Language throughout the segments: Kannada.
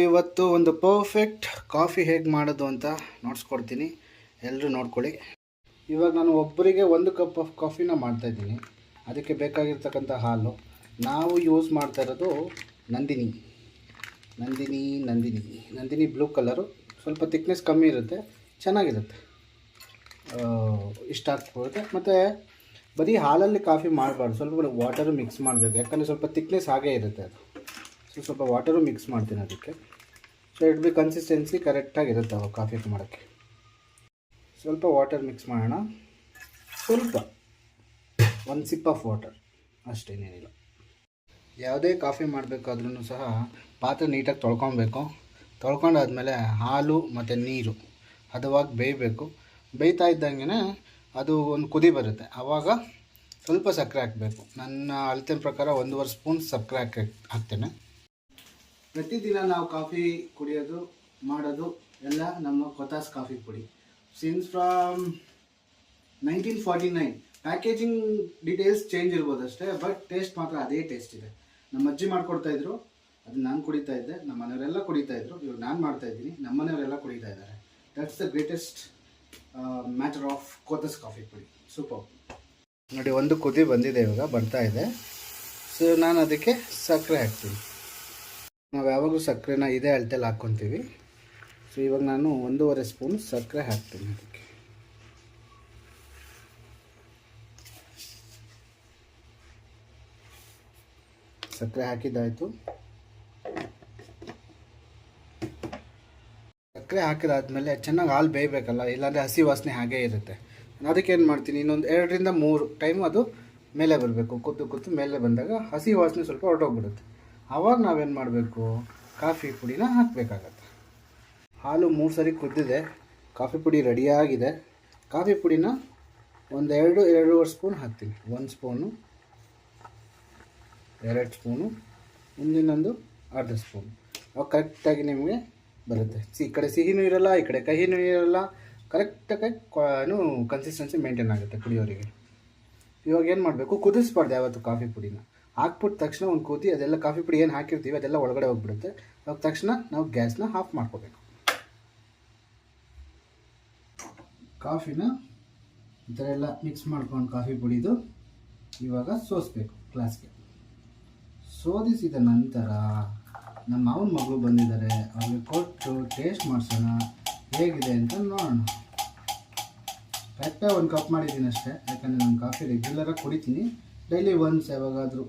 ಇವತ್ತು ಒಂದು ಪರ್ಫೆಕ್ಟ್ ಕಾಫಿ ಹೇಗೆ ಮಾಡೋದು ಅಂತ ನೋಡ್ಸ್ಕೊಡ್ತೀನಿ, ಎಲ್ಲರೂ ನೋಡ್ಕೊಳ್ಳಿ. ಇವಾಗ ನಾನು ಒಬ್ಬರಿಗೆ 1 ಕಪ್ ಆಫ್ ಕಾಫಿನ ಮಾಡ್ತಾಯಿದ್ದೀನಿ. ಅದಕ್ಕೆ ಬೇಕಾಗಿರ್ತಕ್ಕಂಥ ಹಾಲು ನಾವು ಯೂಸ್ ಮಾಡ್ತಾ ಇರೋದು ನಂದಿನಿ ಬ್ಲೂ ಕಲರು. ಸ್ವಲ್ಪ ತಿಕ್ನೆಸ್ ಕಮ್ಮಿ ಇರುತ್ತೆ, ಚೆನ್ನಾಗಿರುತ್ತೆ, ಇಷ್ಟ ಆಗ್ತದೆ. ಮತ್ತು ಬರೀ ಹಾಲಲ್ಲಿ ಕಾಫಿ ಮಾಡಬಾರ್ದು, ಸ್ವಲ್ಪ ವಾಟರು ಮಿಕ್ಸ್ ಮಾಡಬೇಕು, ಯಾಕಂದರೆ ಸ್ವಲ್ಪ ತಿಕ್ನೆಸ್ ಹಾಗೇ ಇರುತ್ತೆ ಅದು. ಸ್ವಲ್ಪ ವಾಟರು ಮಿಕ್ಸ್ ಮಾಡ್ತೀನಿ ಅದಕ್ಕೆ. ಸೊ ಇಟ್ ಬಿ ಕನ್ಸಿಸ್ಟೆನ್ಸಿ ಕರೆಕ್ಟಾಗಿರುತ್ತೆ ಅವಾಗ ಕಾಫಿ ಮಾಡೋಕ್ಕೆ. ಸ್ವಲ್ಪ ವಾಟರ್ ಮಿಕ್ಸ್ ಮಾಡೋಣ, ಸ್ವಲ್ಪ 1 ಸಿಪ್ ಆಫ್ ವಾಟರ್ ಅಷ್ಟೇನೇನಿಲ್ಲ. ಯಾವುದೇ ಕಾಫಿ ಮಾಡಬೇಕಾದ್ರೂ ಸಹ ಪಾತ್ರೆ ನೀಟಾಗಿ ತೊಳ್ಕೊಂಡಾದ್ಮೇಲೆ ಹಾಲು ಮತ್ತು ನೀರು ಹದವಾಗಿ ಬೇಯಬೇಕು. ಬೇಯ್ತಾ ಇದ್ದಂಗೆ ಅದು ಒಂದು ಕುದಿ ಬರುತ್ತೆ, ಆವಾಗ ಸ್ವಲ್ಪ ಸಕ್ಕರೆ ಹಾಕಬೇಕು. ನನ್ನ ಅಳತೆ ಪ್ರಕಾರ 1.5 ಸ್ಪೂನ್ ಸಕ್ಕರೆ ಹಾಕ್ತೇನೆ. ಪ್ರತಿದಿನ ನಾವು ಕಾಫಿ ಕುಡಿಯೋದು ಮಾಡೋದು ಎಲ್ಲ ನಮ್ಮ ಕೊತಾಸ್ ಕಾಫಿ ಪುಡಿ. Since from 1949. Packaging details change ಇರ್ಬೋದು ಅಷ್ಟೇ, ಬಟ್ ಟೇಸ್ಟ್ ಮಾತ್ರ ಅದೇ ಟೇಸ್ಟ್ ಇದೆ. ನಮ್ಮ ಅಜ್ಜಿ ಮಾಡ್ಕೊಡ್ತಾಯಿದ್ರು, ಅದನ್ನ ನಾನು ಕುಡಿತಾ ಇದ್ದೆ, ನಮ್ಮ ಮನೆಯವರೆಲ್ಲ ಕುಡಿತಾ ಇದ್ರು. ಇವಾಗ ನಾನು ಮಾಡ್ತಾಯಿದ್ದೀನಿ, ನಮ್ಮ ಮನೆಯವರೆಲ್ಲ ಕುಡಿತಾ ಇದ್ದಾರೆ. That's the greatest matter of Kothas coffee ಪುಡಿ. ಸೂಪರ್. ನೋಡಿ, ಒಂದು ಕುದಿ ಬಂದಿದೆ, ಇವಾಗ ಬರ್ತಾ ಇದೆ. ಸೊ ನಾನು ಅದಕ್ಕೆ ಸಕ್ಕರೆ ಹಾಕ್ತೀನಿ. ನಾವು ಯಾವಾಗಲೂ ಸಕ್ಕರೆನ ಇದೇ ಅಳತೆಯಲ್ಲಿ ಹಾಕ್ಕೊತೀವಿ. ಸೊ ಇವಾಗ ನಾನು 1.5 ಸ್ಪೂನ್ ಸಕ್ಕರೆ ಹಾಕ್ತೀನಿ ಅದಕ್ಕೆ. ಸಕ್ಕರೆ ಹಾಕಿದ್ದಾಯಿತು. ಸಕ್ಕರೆ ಹಾಕಿದಾದ್ಮೇಲೆ ಚೆನ್ನಾಗಿ ಹಾಲು ಬೇಯಬೇಕಲ್ಲ, ಇಲ್ಲಾಂದರೆ ಹಸಿ ವಾಸನೆ ಹಾಗೇ ಇರುತ್ತೆ. ಅದಕ್ಕೆ ಏನು ಮಾಡ್ತೀನಿ, ಇನ್ನೊಂದು 2 ರಿಂದ 3 ಟೈಮ್ ಅದು ಮೇಲೆ ಬರಬೇಕು. ಕೂತು ಮೇಲೆ ಬಂದಾಗ ಹಸಿ ವಾಸನೆ ಸ್ವಲ್ಪ ಹೊರಟೋಗ್ಬಿಡುತ್ತೆ. ಆವಾಗ ನಾವೇನು ಮಾಡಬೇಕು, ಕಾಫಿ ಪುಡಿನ ಹಾಕಬೇಕಾಗತ್ತೆ. ಹಾಲು 3 ಸರಿ ಕುದ್ದಿದೆ, ಕಾಫಿ ಪುಡಿ ರೆಡಿಯಾಗಿದೆ. ಕಾಫಿ ಪುಡಿನ ಒಂದು 2-2.5 ಸ್ಪೂನ್ ಹಾಕ್ತೀನಿ. 1 ಸ್ಪೂನು, 2 ಸ್ಪೂನು, ಮುಂದಿನೊಂದು ಅರ್ಧ ಸ್ಪೂನ್. ಅವಾಗ ಕರೆಕ್ಟಾಗಿ ನಿಮಗೆ ಬರುತ್ತೆ. ಈ ಕಡೆ ಸಿಹಿನೂ ಇರೋಲ್ಲ, ಈ ಕಡೆ ಕಹಿನೂ ಇರೋಲ್ಲ, ಕರೆಕ್ಟಾಗಿ ಕನ್ಸಿಸ್ಟೆನ್ಸಿ ಮೇಂಟೈನ್ ಆಗುತ್ತೆ ಕುಡಿಯೋರಿಗೆ. ಇವಾಗ ಏನು ಮಾಡಬೇಕು, ಕುದಿಸ್ಬಾರ್ದು ಯಾವತ್ತು ಕಾಫಿ ಪುಡಿನ. ಹಾಕ್ಬಿಟ್ಟ ತಕ್ಷಣ ಒಂದು ಕುದಿ, ಅದೆಲ್ಲ ಕಾಫಿ ಪುಡಿ ಏನು ಹಾಕಿರ್ತೀವಿ ಅದೆಲ್ಲ ಒಳಗಡೆ ಹೋಗ್ಬಿಡುತ್ತೆ. ಅವಾಗ ತಕ್ಷಣ ನಾವು ಗ್ಯಾಸ್ನ ಆಫ್ ಮಾಡ್ಕೋಬೇಕು. ಕಾಫಿನ ಈ ಥರ ಎಲ್ಲ ಮಿಕ್ಸ್ ಮಾಡ್ಕೊಂಡು ಕಾಫಿ ಪುಡಿದು ಇವಾಗ ಸೋಸಬೇಕು ಗ್ಲಾಸ್ಗೆ. ಸೋದಿಸಿದ ನಂತರ ನಮ್ಮ ಮಾವನ ಮಗಳು ಬಂದಿದ್ದಾರೆ, ಅವ್ರಿಗೆ ಕೊಟ್ಟು ಟೇಸ್ಟ್ ಮಾಡಿಸೋಣ ಹೇಗಿದೆ ಅಂತ ನೋಡೋಣ. ಕರೆಕ್ಟಾಗಿ 1 ಕಪ್ ಮಾಡಿದ್ದೀನಿ ಅಷ್ಟೇ, ಯಾಕಂದರೆ ನಾನು ಕಾಫಿ ರೆಗ್ಯುಲರಾಗಿ ಕುಡಿತೀನಿ. ಡೈಲಿ ಒನ್ಸ್ ಯಾವಾಗಾದರೂ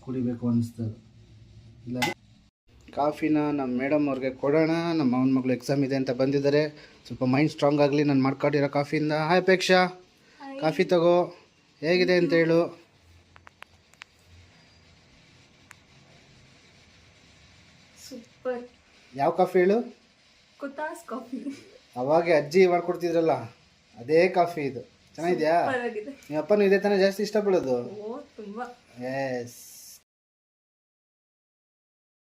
ಕುಡಿಬೇಕು ಅನ್ನಿಸ್ತದೆ. ಇಲ್ಲ ಕಾಫಿನ ನಮ್ಮ ಮೇಡಮ್ ಅವ್ರಿಗೆ ಕೊಡೋಣ. ನಮ್ಮ ಮಾವನ ಮಗಳು ಎಕ್ಸಾಮ್ ಇದೆ ಅಂತ ಬಂದಿದ್ದಾರೆ, ಸ್ವಲ್ಪ ಮೈಂಡ್ ಸ್ಟ್ರಾಂಗ್ ಆಗಲಿ ನಾನು ಮಾಡ್ಕೊಂಡಿರೋ ಕಾಫಿಯಿಂದ. ಹಾಯ್ ಅಪೇಕ್ಷಾ, ಕಾಫಿ ತಗೋ, ಹೇಗಿದೆ ಅಂತ ಹೇಳು. ಸೂಪರ್. ಯಾವ ಕಾಫಿ ಹೇಳು? ಕೊತಾಸ್ ಕಾಫಿ. ಅವಾಗೆ ಅಜ್ಜಿ ಮಾಡ್ಕೊಡ್ತಿದ್ರಲ್ಲ ಅದೇ ಕಾಫಿ ಇದು. ಚೆನ್ನಾಗಿದೆಯಾ? ನಿಮ್ಮ ಅಪ್ಪನೂ ಇದೇ ತಾನೇ ಜಾಸ್ತಿ ಇಷ್ಟಪಡೋದು? ತುಂಬಾ. ಎಸ್.